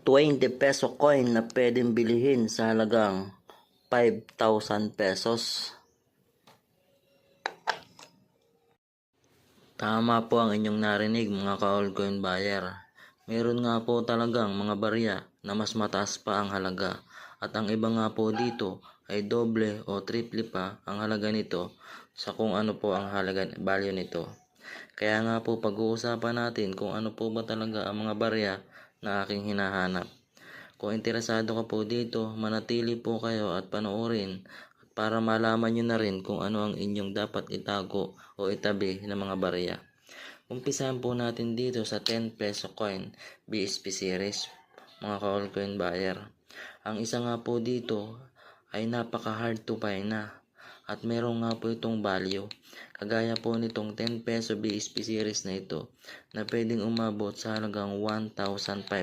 20 peso coin na pwedeng bilihin sa halagang 5,000 pesos. Tama po ang inyong narinig mga ka-altcoin buyer. Meron nga po talagang mga barya na mas mataas pa ang halaga at ang iba nga po dito ay doble o triple pa ang halaga nito sa kung ano po ang halaga value nito. Kaya nga po pag-uusapan natin kung ano po ba talaga ang mga barya na aking hinahanap. Kung interesado ka po dito, manatili po kayo at panoorin para malaman nyo na rin kung ano ang inyong dapat itago o itabi ng mga barya. Umpisahan po natin dito sa 10 peso coin BSP series, mga ka-altcoin buyer. Ang isa nga po dito ay napaka hard to find na at meron nga po itong value. Kagaya po nitong 10 peso BSP series na ito na pwedeng umabot sa halagang 1,500